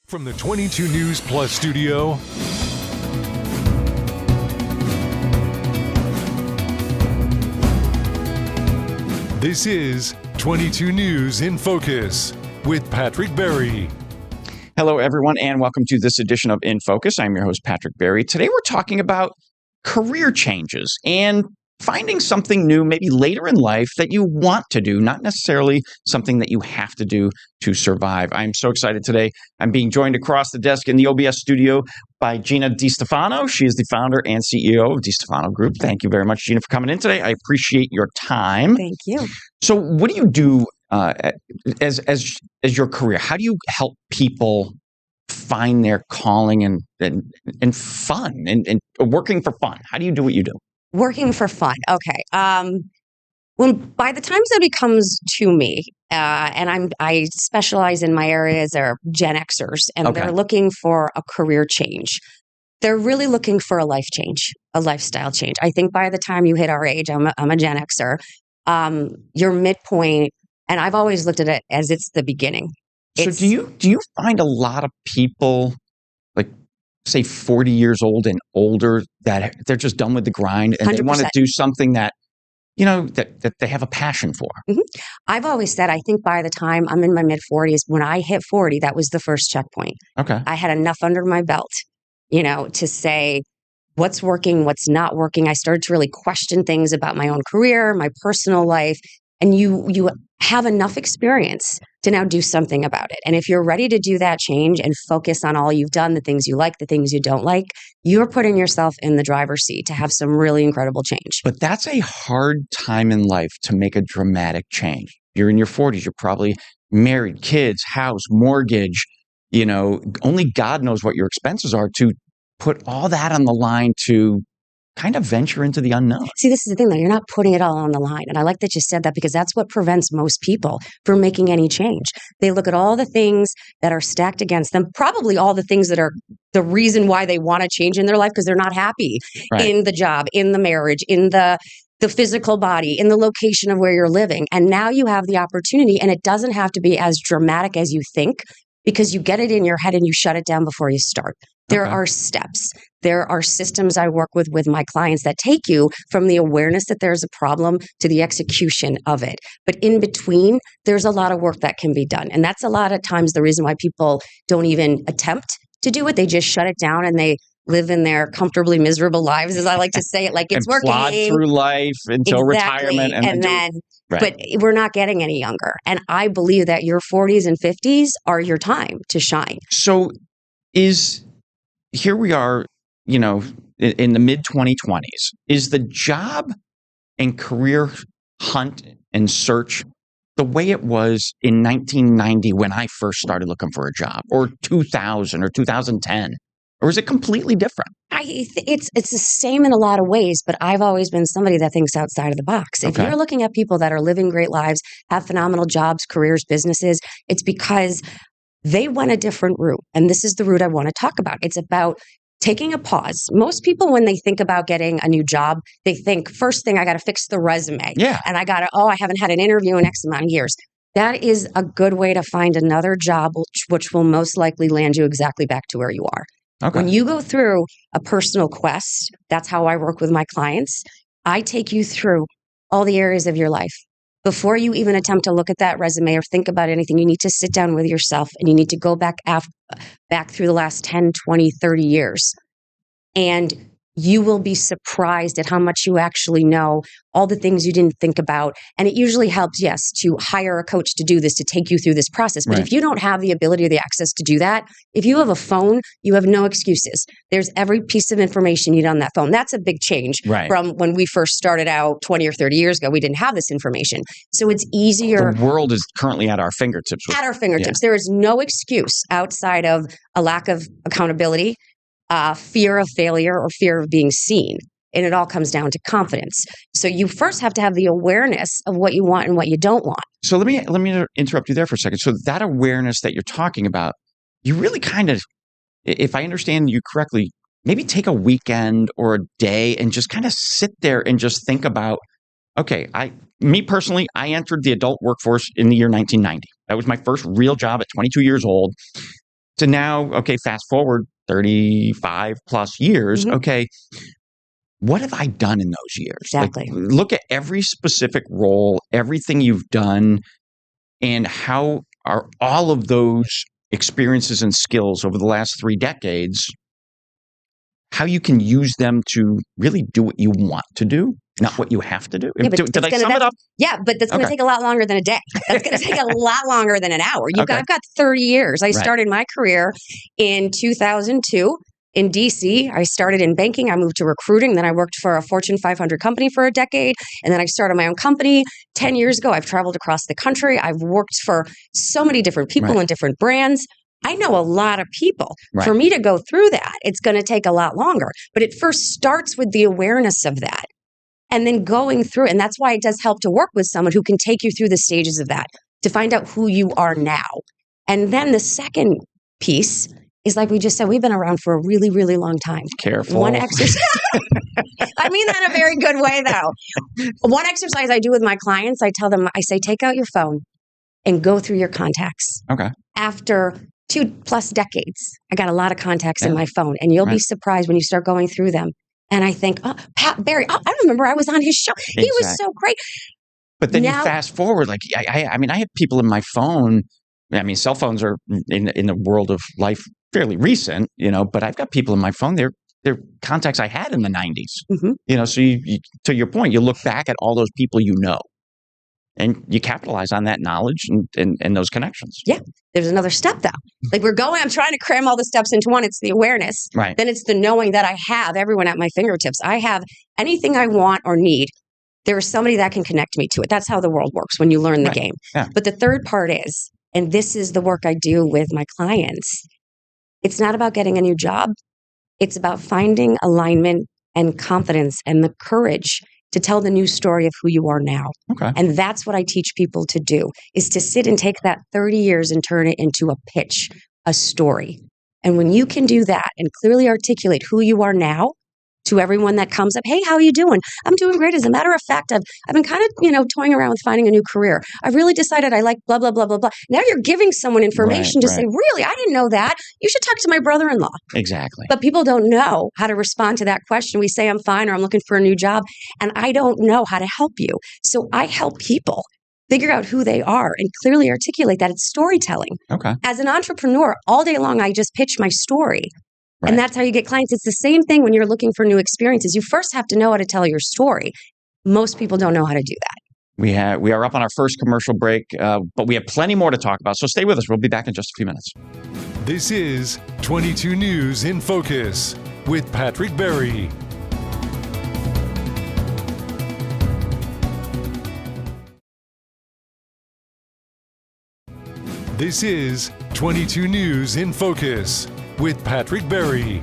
From the 22 News Plus studio, this is 22 News in Focus with Patrick Berry. Hello, everyone, and welcome to this edition of In Focus. I'm your host, Patrick Berry. Today, we're talking about career changes and finding something new, maybe later in life, that you want to do, not necessarily something that you have to do to survive. I'm so excited today. I'm being joined across the desk in the OBS studio by Gina DiStefano. She is the founder and CEO of DiStefano Group. Thank you very much, Gina, for coming in today. I appreciate your time. Thank you. So what do you do as your career? How do you help people find their calling and fun and working for fun? How do you do what you do? Working for fun. Okay. By the time somebody comes to me, and I specialize in my areas are Gen Xers, and they're looking for a career change. They're really looking for a life change, a lifestyle change. I think by the time you hit our age, I'm a Gen Xer, your midpoint, and I've always looked at it as it's the beginning. So do you find a lot of people, like, say 40 years old and older, that they're just done with the grind and 100%. They want to do something that, you know, that they have a passion for? Mm-hmm. I've always said, I think by the time I'm in my mid-40s, when I hit 40, that was the first checkpoint. Okay. I had enough under my belt, you know, to say what's working, what's not working. I started to really question things about my own career, my personal life, and you have enough experience to now do something about it. And if you're ready to do that change and focus on all you've done, the things you like, the things you don't like, you're putting yourself in the driver's seat to have some really incredible change. But that's a hard time in life to make a dramatic change. You're in your 40s, you're probably married, kids, house, mortgage, you know, only God knows what your expenses are, to put all that on the line to kind of venture into the unknown. See, this is the thing, though. You're not putting it all on the line. And I like that you said that, because that's what prevents most people from making any change. They look at all the things that are stacked against them, probably all the things that are the reason why they want to change in their life, because they're not happy in the job, in the marriage, in the physical body, in the location of where you're living. And now you have the opportunity, and it doesn't have to be as dramatic as you think, because you get it in your head and you shut it down before you start. There are steps. There are systems I work with my clients that take you from the awareness that there's a problem to the execution of it. But in between, there's a lot of work that can be done. And that's a lot of times the reason why people don't even attempt to do it. They just shut it down and they live in their comfortably miserable lives, as I like to say it, like it's and working. Plod through life until retirement. But we're not getting any younger. And I believe that your 40s and 50s are your time to shine. So here we are, you know, in the mid-2020s. Is the job and career hunt and search the way it was in 1990 when I first started looking for a job, or 2000 or 2010? Or is it completely different? It's the same in a lot of ways, but I've always been somebody that thinks outside of the box. If you're looking at people that are living great lives, have phenomenal jobs, careers, businesses, it's because they went a different route. And this is the route I want to talk about. It's about taking a pause. Most people, when they think about getting a new job, they think, first thing, I got to fix the resume. Yeah. And I haven't had an interview in X amount of years. That is a good way to find another job, which will most likely land you exactly back to where you are. Okay. When you go through a personal quest, that's how I work with my clients. I take you through all the areas of your life. Before you even attempt to look at that resume or think about anything, you need to sit down with yourself and you need to go back through the last 10, 20, 30 years. And you will be surprised at how much you actually know, all the things you didn't think about. And it usually helps, yes, to hire a coach to do this, to take you through this process. But if you don't have the ability or the access to do that, if you have a phone, you have no excuses. There's every piece of information you need on that phone. That's a big change from when we first started out 20 or 30 years ago. We didn't have this information. So it's easier. The world is currently at our fingertips. At our fingertips. Yeah. There is no excuse outside of a lack of accountability, fear of failure, or fear of being seen. And it all comes down to confidence. So you first have to have the awareness of what you want and what you don't want. So let me interrupt you there for a second. So that awareness that you're talking about, you really kind of, if I understand you correctly, maybe take a weekend or a day and just kind of sit there and just think about, okay, me personally, I entered the adult workforce in the year 1990. That was my first real job at 22 years old. So now, okay, fast forward 35 plus years. Mhm. Okay, what have I done in those years? Exactly. Like, look at every specific role, everything you've done, and how are all of those experiences and skills over the last 3 decades, how you can use them to really do what you want to do, not what you have to do. Yeah, but Did I sum it up? Yeah, but that's going to Okay. take a lot longer than a day. That's going to take a lot longer than an hour. Okay. I've got 30 years. I Right. started my career in 2002 in DC. I started in banking. I moved to recruiting. Then I worked for a Fortune 500 company for a decade. And then I started my own company 10 years ago. I've traveled across the country. I've worked for so many different people Right. and different brands. I know a lot of people. Right. For me to go through that, it's going to take a lot longer. But it first starts with the awareness of that. And then going through, and that's why it does help to work with someone who can take you through the stages of that to find out who you are now. And then the second piece is, like we just said, we've been around for a really, really long time. Careful. One exercise. I mean that in a very good way, though. One exercise I do with my clients, I tell them, I say, take out your phone and go through your contacts. Okay. After 2+ decades, I got a lot of contacts in my phone, and you'll be surprised when you start going through them. And I think, oh, Pat Barry, oh, I remember I was on his show. Exactly. He was so great. But then now, you fast forward, like, I mean, I have people in my phone. I mean, cell phones are in the world of life fairly recent, but I've got people in my phone. They're contacts I had in the 90s. Mm-hmm. So you, to your point, you look back at all those people and you capitalize on that knowledge and those connections. Yeah. There's another step, though. Like I'm trying to cram all the steps into one. It's the awareness. Right. Then it's the knowing that I have everyone at my fingertips. I have anything I want or need. There is somebody that can connect me to it. That's how the world works when you learn the game. Yeah. But the third part is, and this is the work I do with my clients, it's not about getting a new job. It's about finding alignment and confidence and the courage to tell the new story of who you are now. Okay. And that's what I teach people to do, is to sit and take that 30 years and turn it into a pitch, a story. And when you can do that and clearly articulate who you are now to everyone that comes up, hey, how are you doing? I'm doing great. As a matter of fact, I've been kind of, toying around with finding a new career. I've really decided I like blah, blah, blah, blah, blah. Now you're giving someone information to say, really, I didn't know that. You should talk to my brother-in-law. Exactly. But people don't know how to respond to that question. We say, I'm fine, or I'm looking for a new job, and I don't know how to help you. So I help people figure out who they are and clearly articulate that. It's storytelling. Okay. As an entrepreneur, all day long, I just pitch my story. Right. And that's how you get clients. It's the same thing when you're looking for new experiences. You first have to know how to tell your story. Most people don't know how to do that. We are up on our first commercial break, but we have plenty more to talk about. So stay with us. We'll be back in just a few minutes. This is 22 News in Focus with Patrick Berry. This is 22 News in Focus with Patrick Berry.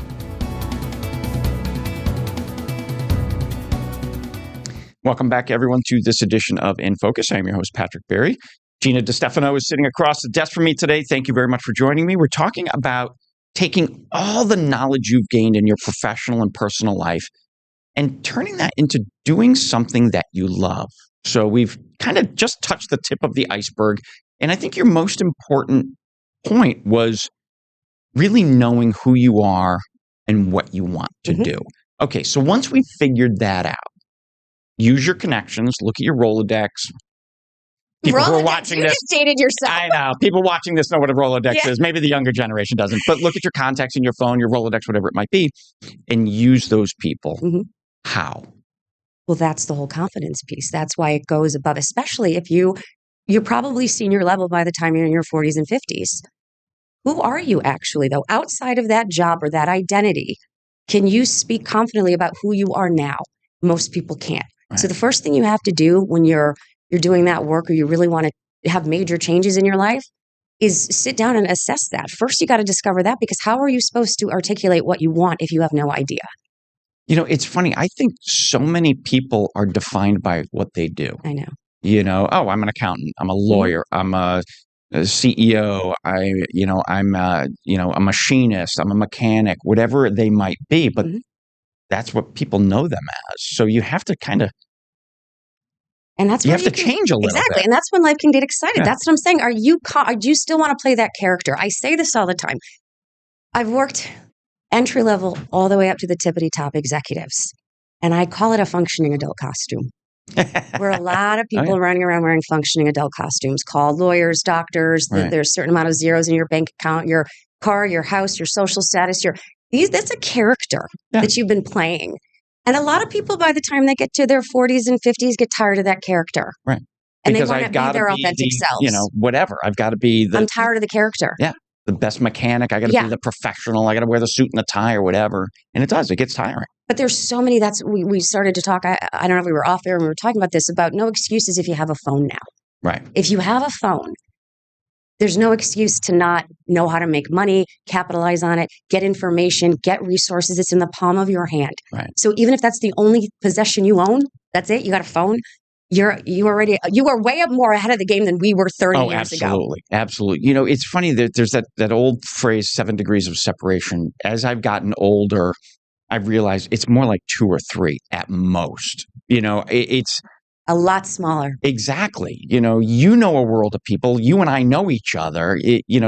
Welcome back, everyone, to this edition of InFocus. I am your host, Patrick Berry. Gina DiStefano is sitting across the desk from me today. Thank you very much for joining me. We're talking about taking all the knowledge you've gained in your professional and personal life and turning that into doing something that you love. So we've kind of just touched the tip of the iceberg. And I think your most important point was really knowing who you are and what you want to do. Okay, so once we figured that out, use your connections, look at your Rolodex. People who are watching this, just dated yourself. I know. People watching this know what a Rolodex is. Maybe the younger generation doesn't. But look at your contacts in your phone, your Rolodex, whatever it might be, and use those people. How? Well, that's the whole confidence piece. That's why it goes above, especially if you're probably senior level by the time you're in your 40s and 50s. Who are you actually, though? Outside of that job or that identity, can you speak confidently about who you are now? Most people can't. Right. So the first thing you have to do when you're doing that work, or you really want to have major changes in your life, is sit down and assess that. First, you got to discover that, because how are you supposed to articulate what you want if you have no idea? It's funny. I think so many people are defined by what they do. I know. Oh, I'm an accountant. I'm a lawyer. I'm a CEO. I'm a machinist. I'm a mechanic. Whatever they might be, but that's what people know them as. So you have to kind of, and that's you have to change a little exactly, bit. And that's when life can get excited. Yeah. Do you still want to play that character? I say this all the time. I've worked entry level all the way up to the tippity top executives. And I call it a functioning adult costume. Where a lot of people running around wearing functioning adult costumes, called lawyers, doctors. There's a certain amount of zeros in your bank account, your car, your house, your social status. That's a character that you've been playing. And a lot of people, by the time they get to their 40s and 50s, get tired of that character. Right. And because they want to be their authentic selves. Whatever. I've got to be I'm tired of the character. Yeah. The best mechanic. I got to be the professional. I got to wear the suit and the tie or whatever. And it gets tiring. But there's so many. We started to talk. I don't know if we were off air and we were talking about this, about no excuses if you have a phone now. Right. If you have a phone, there's no excuse to not know how to make money, capitalize on it, get information, get resources. It's in the palm of your hand. Right. So even if that's the only possession you own, that's it. You got a phone. You are way up more ahead of the game than we were 30 years ago. Absolutely. It's funny that there's that old phrase, 7 degrees of separation. As I've gotten older, I've realized it's more like 2 or 3 at most. It's a lot smaller. Exactly. You know a world of people. You and I know each other.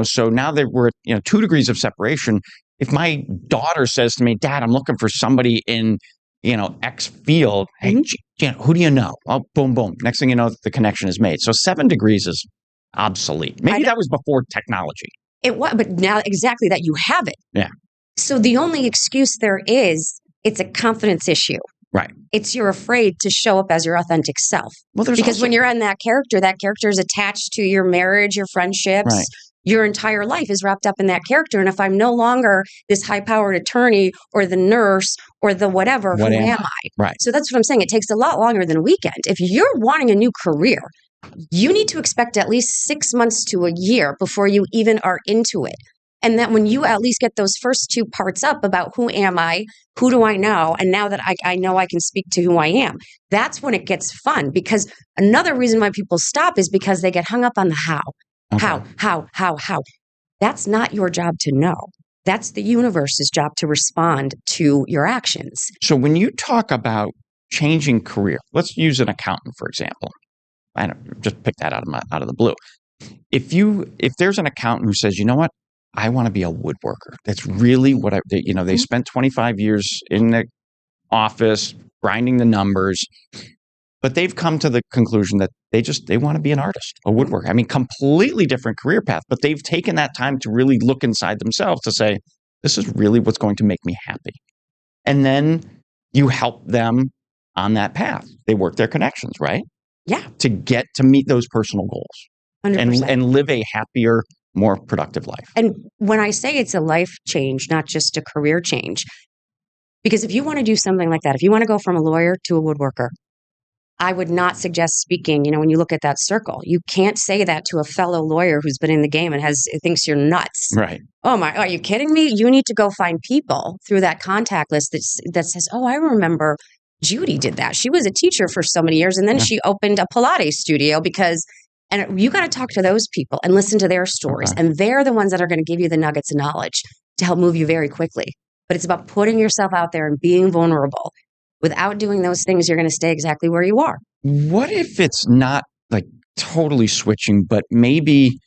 So now that we're at 2 degrees of separation, if my daughter says to me, "Dad, I'm looking for somebody in X field," hey, who do you know? Oh, boom, boom. Next thing you know, the connection is made. So 7 degrees is obsolete. Maybe that was before technology. It was, but now exactly that you have it. Yeah. So the only excuse there is, it's a confidence issue. Right. It's you're afraid to show up as your authentic self. Well, because when you're in that character is attached to your marriage, your friendships. Right. Your entire life is wrapped up in that character. And if I'm no longer this high-powered attorney or the nurse or the whatever, who am I? Right. So that's what I'm saying. It takes a lot longer than a weekend. If you're wanting a new career, you need to expect at least 6 months to a year before you even are into it. And that when you at least get those first 2 parts up about who am I, who do I know, and now that I know I can speak to who I am, that's when it gets fun. Because another reason why people stop is because they get hung up on the how. Okay. How? That's not your job to know. That's the universe's job to respond to your actions. So when you talk about changing career, let's use an accountant, for example. I don't just pick that out of the blue. If there's an accountant who says, you know what, I want to be a woodworker. That's really what they spent 25 years in the office grinding the numbers. But they've come to the conclusion that they want to be an artist, a woodworker. I mean, completely different career path, but they've taken that time to really look inside themselves to say, this is really what's going to make me happy. And then you help them on that path. They work their connections, right? Yeah. To meet those personal goals 100%. and live a happier, more productive life. And when I say it's a life change, not just a career change, because if you want to do something like that, if you want to go from a lawyer to a woodworker, I would not suggest speaking, when you look at that circle. You can't say that to a fellow lawyer who's been in the game and thinks you're nuts. Right. Oh my, are you kidding me? You need to go find people through that contact list that says, oh, I remember Judy did that. She was a teacher for so many years and then she opened a Pilates studio and you got to talk to those people and listen to their stories. Okay. And they're the ones that are going to give you the nuggets of knowledge to help move you very quickly. But it's about putting yourself out there and being vulnerable. Without doing those things, you're going to stay exactly where you are. What if it's not like totally switching, but maybe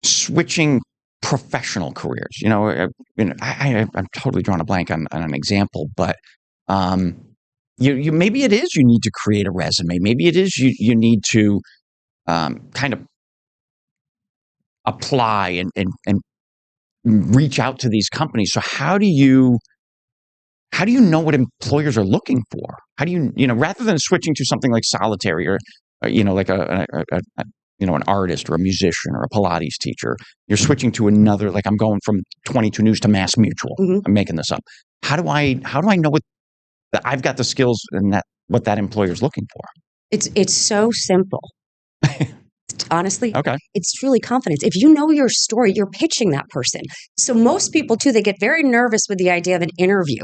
switching professional careers? I'm totally drawing a blank on an example, but you maybe it is you need to create a resume. Maybe it is you need to kind of apply and reach out to these companies. So how do you know what employers are looking for? How do you rather than switching to something like solitary or like an artist or a musician or a Pilates teacher, you're switching to another, like I'm going from 22 News to Mass Mutual. Mm-hmm. I'm making this up. How do I know that I've got the skills and what that employer is looking for? It's so simple. Honestly, okay. It's truly confidence. If you know your story, you're pitching that person. So most people too, they get very nervous with the idea of an interview.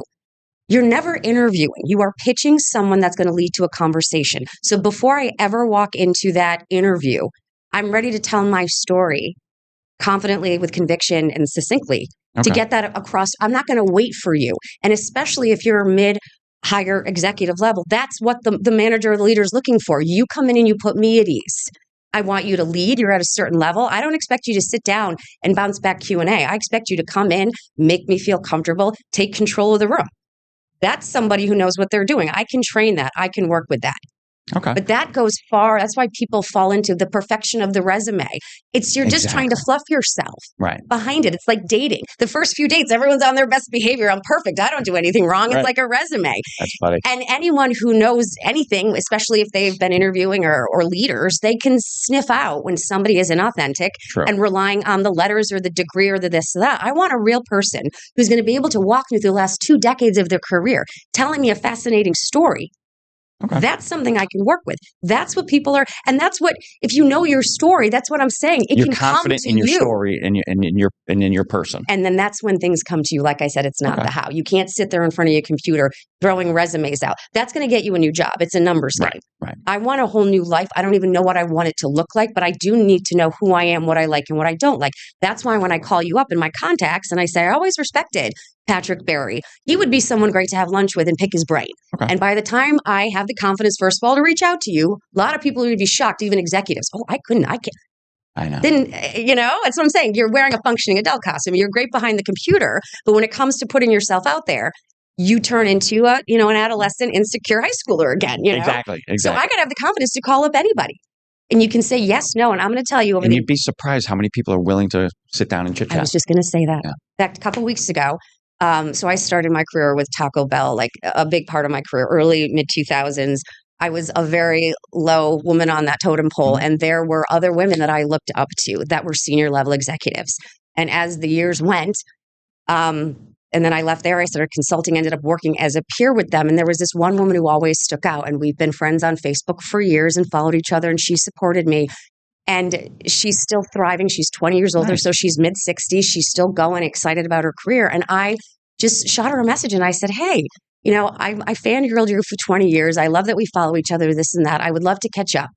You're never interviewing. You are pitching someone that's going to lead to a conversation. So before I ever walk into that interview, I'm ready to tell my story confidently, with conviction and succinctly to get that across. I'm not going to wait for you. And especially if you're mid-higher executive level, that's what the manager or the leader is looking for. You come in and you put me at ease. I want you to lead. You're at a certain level. I don't expect you to sit down and bounce back Q&A. I expect you to come in, make me feel comfortable, take control of the room. That's somebody who knows what they're doing. I can train that. I can work with that. Okay. But that goes far. That's why people fall into the perfection of the resume. You're just trying to fluff yourself behind it. It's like dating. The first few dates, everyone's on their best behavior. I'm perfect. I don't do anything wrong. It's like a resume. That's funny. And anyone who knows anything, especially if they've been interviewing or leaders, they can sniff out when somebody is inauthentic and relying on the letters or the degree or the this or that. I want a real person who's going to be able to walk me through the last 2 decades of their career, telling me a fascinating story. Okay. That's something I can work with. That's what people are, and that's what, if you know your story, that's what I'm saying. You're confident in your story and in your person. And then that's when things come to you. Like I said, it's not the how. You can't sit there in front of your computer throwing resumes out. That's going to get you a new job. It's a numbers game. Right. I want a whole new life. I don't even know what I want it to look like, but I do need to know who I am, what I like, and what I don't like. That's why when I call you up in my contacts and I say, I always respected Patrick Berry, he would be someone great to have lunch with and pick his brain. Okay. And by the time I have the confidence, first of all, to reach out to you, a lot of people would be shocked, even executives. Oh, I can't. I know. Then, that's what I'm saying. You're wearing a functioning adult costume. You're great behind the computer. But when it comes to putting yourself out there, you turn into an adolescent, insecure high schooler again. Exactly. So I got to have the confidence to call up anybody. And you can say yes, no, and I'm going to tell you. And you'd be surprised how many people are willing to sit down and chit-chat. I was just going to say that. Yeah. In fact, a couple of weeks ago, so I started my career with Taco Bell, like a big part of my career, early, mid-2000s. I was a very low woman on that totem pole, and there were other women that I looked up to that were senior level executives. And as the years went, and then I left there, I started consulting, ended up working as a peer with them. And there was this one woman who always stuck out, and we've been friends on Facebook for years and followed each other, and she supported me. And she's still thriving. She's 20 years older, so she's mid-60s. She's still going, excited about her career. And I just shot her a message and I said, hey, I fangirled you for 20 years. I love that we follow each other, this and that. I would love to catch up,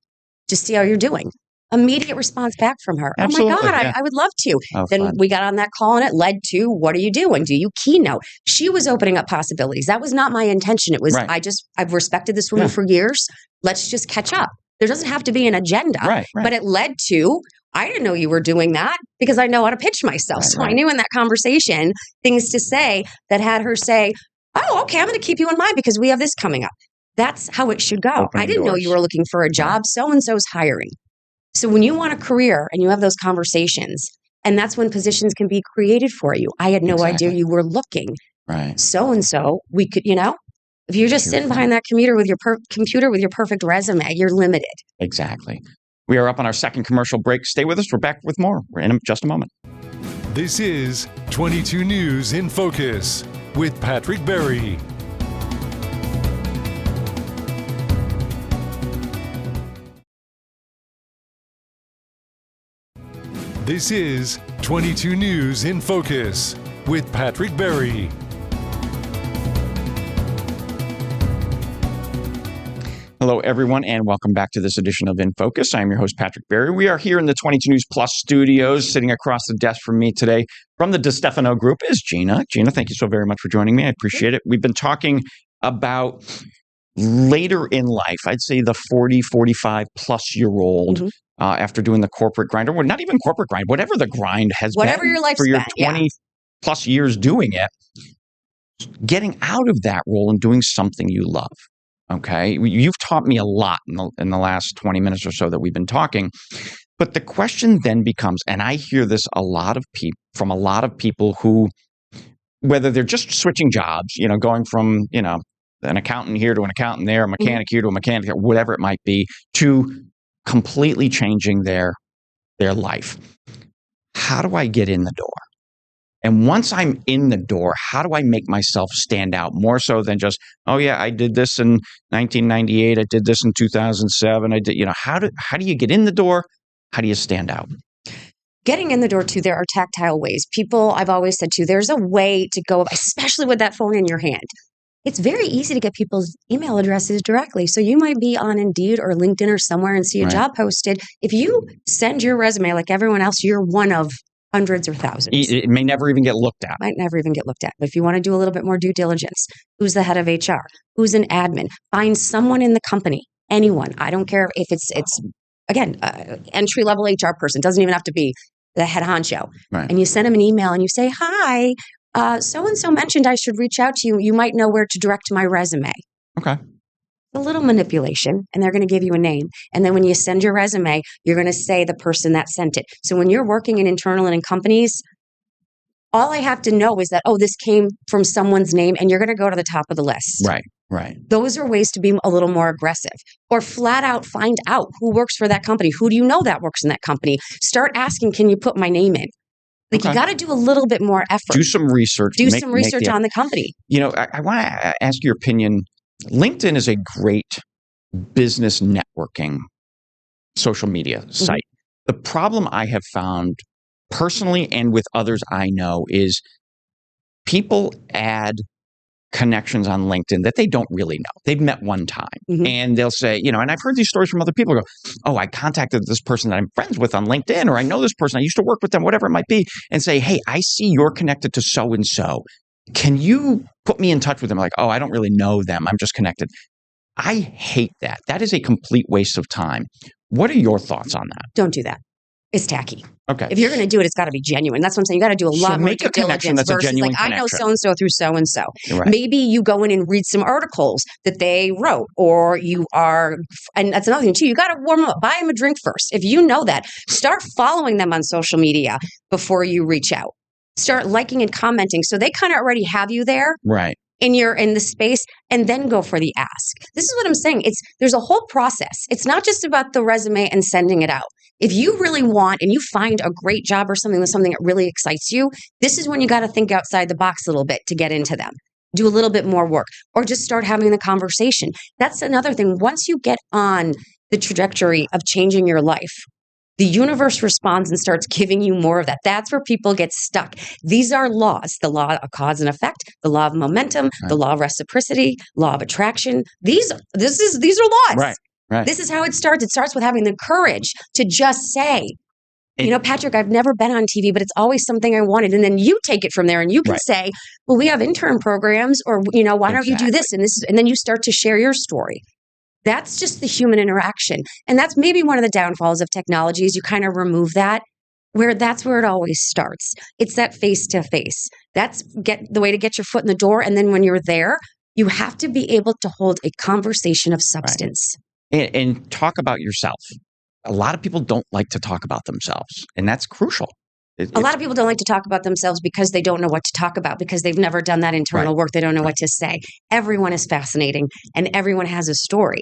just see how you're doing. Immediate response back from her. Absolutely, oh my God, I would love to. Then fun. We got on that call and it led to, what are you doing? Do you keynote? She was opening up possibilities. That was not my intention. It was, I've respected this woman for years. Let's just catch up. There doesn't have to be an agenda, but it led to, I didn't know you were doing that because I know how to pitch myself. So I knew in that conversation things to say that had her say, oh, okay, I'm going to keep you in mind because we have this coming up. That's how it should go. I didn't know you were looking for a job. So-and-so's hiring. So when you want a career and you have those conversations, and that's when positions can be created for you. I had no idea you were looking. So-and-so, we could, if you're just sitting behind that computer with your perfect resume, you're limited. Exactly. We are up on our second commercial break. Stay with us. We're back with more. We're in just a moment. This is 22 News in Focus with Patrick Berry. This is 22 News in Focus with Patrick Berry. Hello, everyone, and welcome back to this edition of InFocus. I'm your host, Patrick Berry. We are here in the 22 News Plus studios. Sitting across the desk from me today from the DiStefano Group is Gina. Gina, thank you so very much for joining me. I appreciate it. We've been talking about later in life, I'd say the 40, 45-plus-year-old after doing the corporate grind, or not even corporate grind, whatever the grind has whatever been your life's for your 20-plus years doing it, getting out of that role and doing something you love. Okay, you've taught me a lot in the last 20 minutes or so that we've been talking. But the question then becomes, and I hear this from a lot of people who, whether they're just switching jobs, going from, an accountant here to an accountant there, a mechanic here to a mechanic there, whatever it might be, to completely changing their life. How do I get in the door? And once I'm in the door, how do I make myself stand out more so than just, oh yeah, I did this in 1998, I did this in 2007, I did, how do you get in the door? How do you stand out? Getting in the door too, there are tactile ways. I've always said too, there's a way to go, especially with that phone in your hand. It's very easy to get people's email addresses directly. So you might be on Indeed or LinkedIn or somewhere and see a job posted. If you send your resume like everyone else, you're one of hundreds or thousands. It may never even get looked at. Might never even get looked at. But if you want to do a little bit more due diligence, who's the head of HR? Who's an admin? Find someone in the company, anyone. I don't care if it's again, entry-level HR person, doesn't even have to be the head honcho. Right. And you send them an email and you say, hi, so-and-so mentioned I should reach out to you. You might know where to direct my resume. Okay. A little manipulation, and they're going to give you a name. And then when you send your resume, you're going to say the person that sent it. So when you're working in internal and in companies, all I have to know is that, oh, this came from someone's name, and you're going to go to the top of the list. Right, right. Those are ways to be a little more aggressive, or flat out find out who works for that company. Who do you know that works in that company? Start asking, can you put my name in? Like, you got to do a little bit more effort. Do some research. Do some research on the company. You know, I want to ask your opinion. LinkedIn is a great business networking social media site. The problem I have found personally and with others I know is people add connections on LinkedIn that they don't really know. They've met one time and they'll say, you know, and I've heard these stories from other people go, oh, I contacted this person that I'm friends with on LinkedIn, or I know this person, I used to work with them, whatever it might be, and say, hey, I see you're connected to so-and-so. Can you put me in touch with them? Like, oh, I don't really know them. I'm just connected. I hate that. That is a complete waste of time. What are your thoughts on that? Don't do that. It's tacky. Okay. If you're going to do it, it's got to be genuine. That's what I'm saying. You got to do a lot more due diligence versus like, I know so-and-so through so-and-so. Right. Maybe you go in and read some articles that they wrote, or you are, and that's another thing too, you got to warm them up, buy them a drink first. If you know that, start following them on social media before you reach out. Start liking and commenting. So they kind of already have you there. Right. In the space, and then go for the ask. This is what I'm saying. There's a whole process. It's not just about the resume and sending it out. If you really want and you find a great job or something that really excites you, this is when you got to think outside the box a little bit to get into them. Do a little bit more work, or just start having the conversation. That's another thing. Once you get on the trajectory of changing your life, the universe responds and starts giving you more of that. That's where people get stuck. These are laws, the law of cause and effect, the law of momentum, the law of reciprocity, law of attraction. These are laws. Right. This is how it starts. It starts with having the courage to just say, you know, Patrick, I've never been on TV, but it's always something I wanted. And then you take it from there and you can say, well, we have intern programs, or, you know, why don't you do this? And then you start to share your story. That's just the human interaction. And that's maybe one of the downfalls of technology is you kind of remove that, that's where it always starts. It's that face-to-face. That's the way to get your foot in the door. And then when you're there, you have to be able to hold a conversation of substance. And talk about yourself. A lot of people don't like to talk about themselves, and that's crucial. A lot of people don't like to talk about themselves because they don't know what to talk about, because they've never done that internal work. They don't know what to say. Everyone is fascinating, and everyone has a story.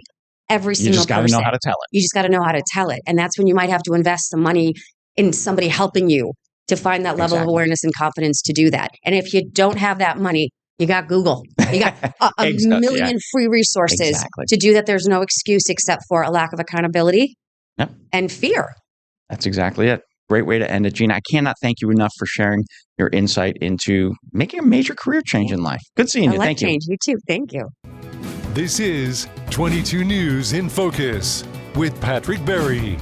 Every single person. You just got to know how to tell it. You just got to know how to tell it. And that's when you might have to invest some money in somebody helping you to find that level of awareness and confidence to do that. And if you don't have that money, you got Google. You got a million free resources to do that. There's no excuse except for a lack of accountability and fear. That's exactly it. Great way to end it, Gina. I cannot thank you enough for sharing your insight into making a major career change in life. Good seeing you. Thank you. Change. You too. Thank you. This is 22 News in Focus with Patrick Berry.